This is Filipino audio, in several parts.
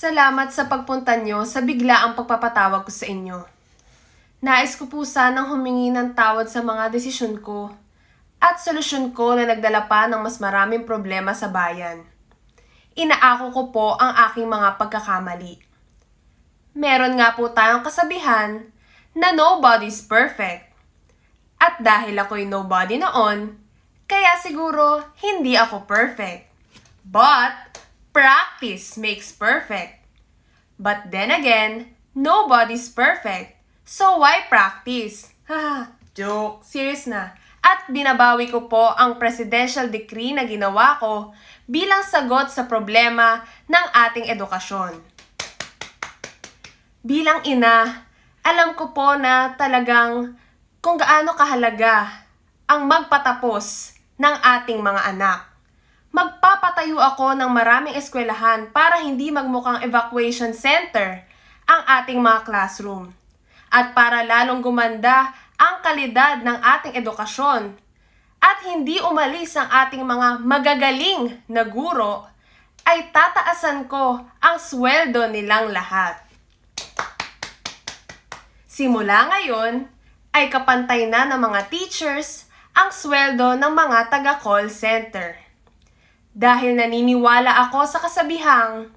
Salamat sa pagpunta nyo sa biglaang pagpapatawag ko sa inyo. Nais ko po sanang humingi ng tawad sa mga desisyon ko at solusyon ko na nagdala pa ng mas maraming problema sa bayan. Inaako ko po ang aking mga pagkakamali. Meron nga po tayong kasabihan na nobody's perfect. At dahil ako'y nobody noon, kaya siguro hindi ako perfect. But practice makes perfect. But then again, nobody's perfect. So why practice? Haha, joke. Serious na. At binabawi ko po ang presidential decree na ginawa ko bilang sagot sa problema ng ating edukasyon. Bilang ina, alam ko po na talagang kung gaano kahalaga ang magpatapos ng ating mga anak. Magpapatayo ako ng maraming eskwelahan para hindi magmukhang evacuation center ang ating mga classroom. At para lalong gumanda ang kalidad ng ating edukasyon at hindi umalis ang ating mga magagaling na guro, ay tataasan ko ang sweldo nilang lahat. Simula ngayon, ay kapantay na ng mga teachers ang sweldo ng mga taga-call center. Dahil naniniwala ako sa kasabihang,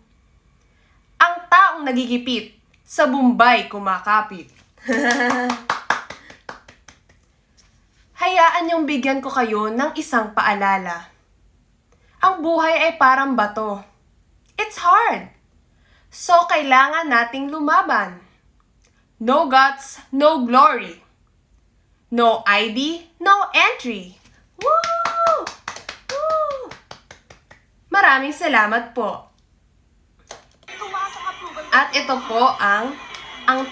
ang taong nagigipit, sa Bombay kumakapit. Hayaan niyong bigyan ko kayo ng isang paalala. Ang buhay ay parang bato. It's hard. So kailangan nating lumaban. No guts, no glory. No ID, no entry. Woo! Woo! Maraming salamat po. At ito po ang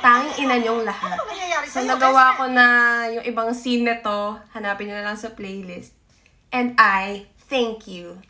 tanging ina niyong lahat. So nagawa ko na yung ibang scene nito. Hanapin niyo na lang sa playlist. And I thank you.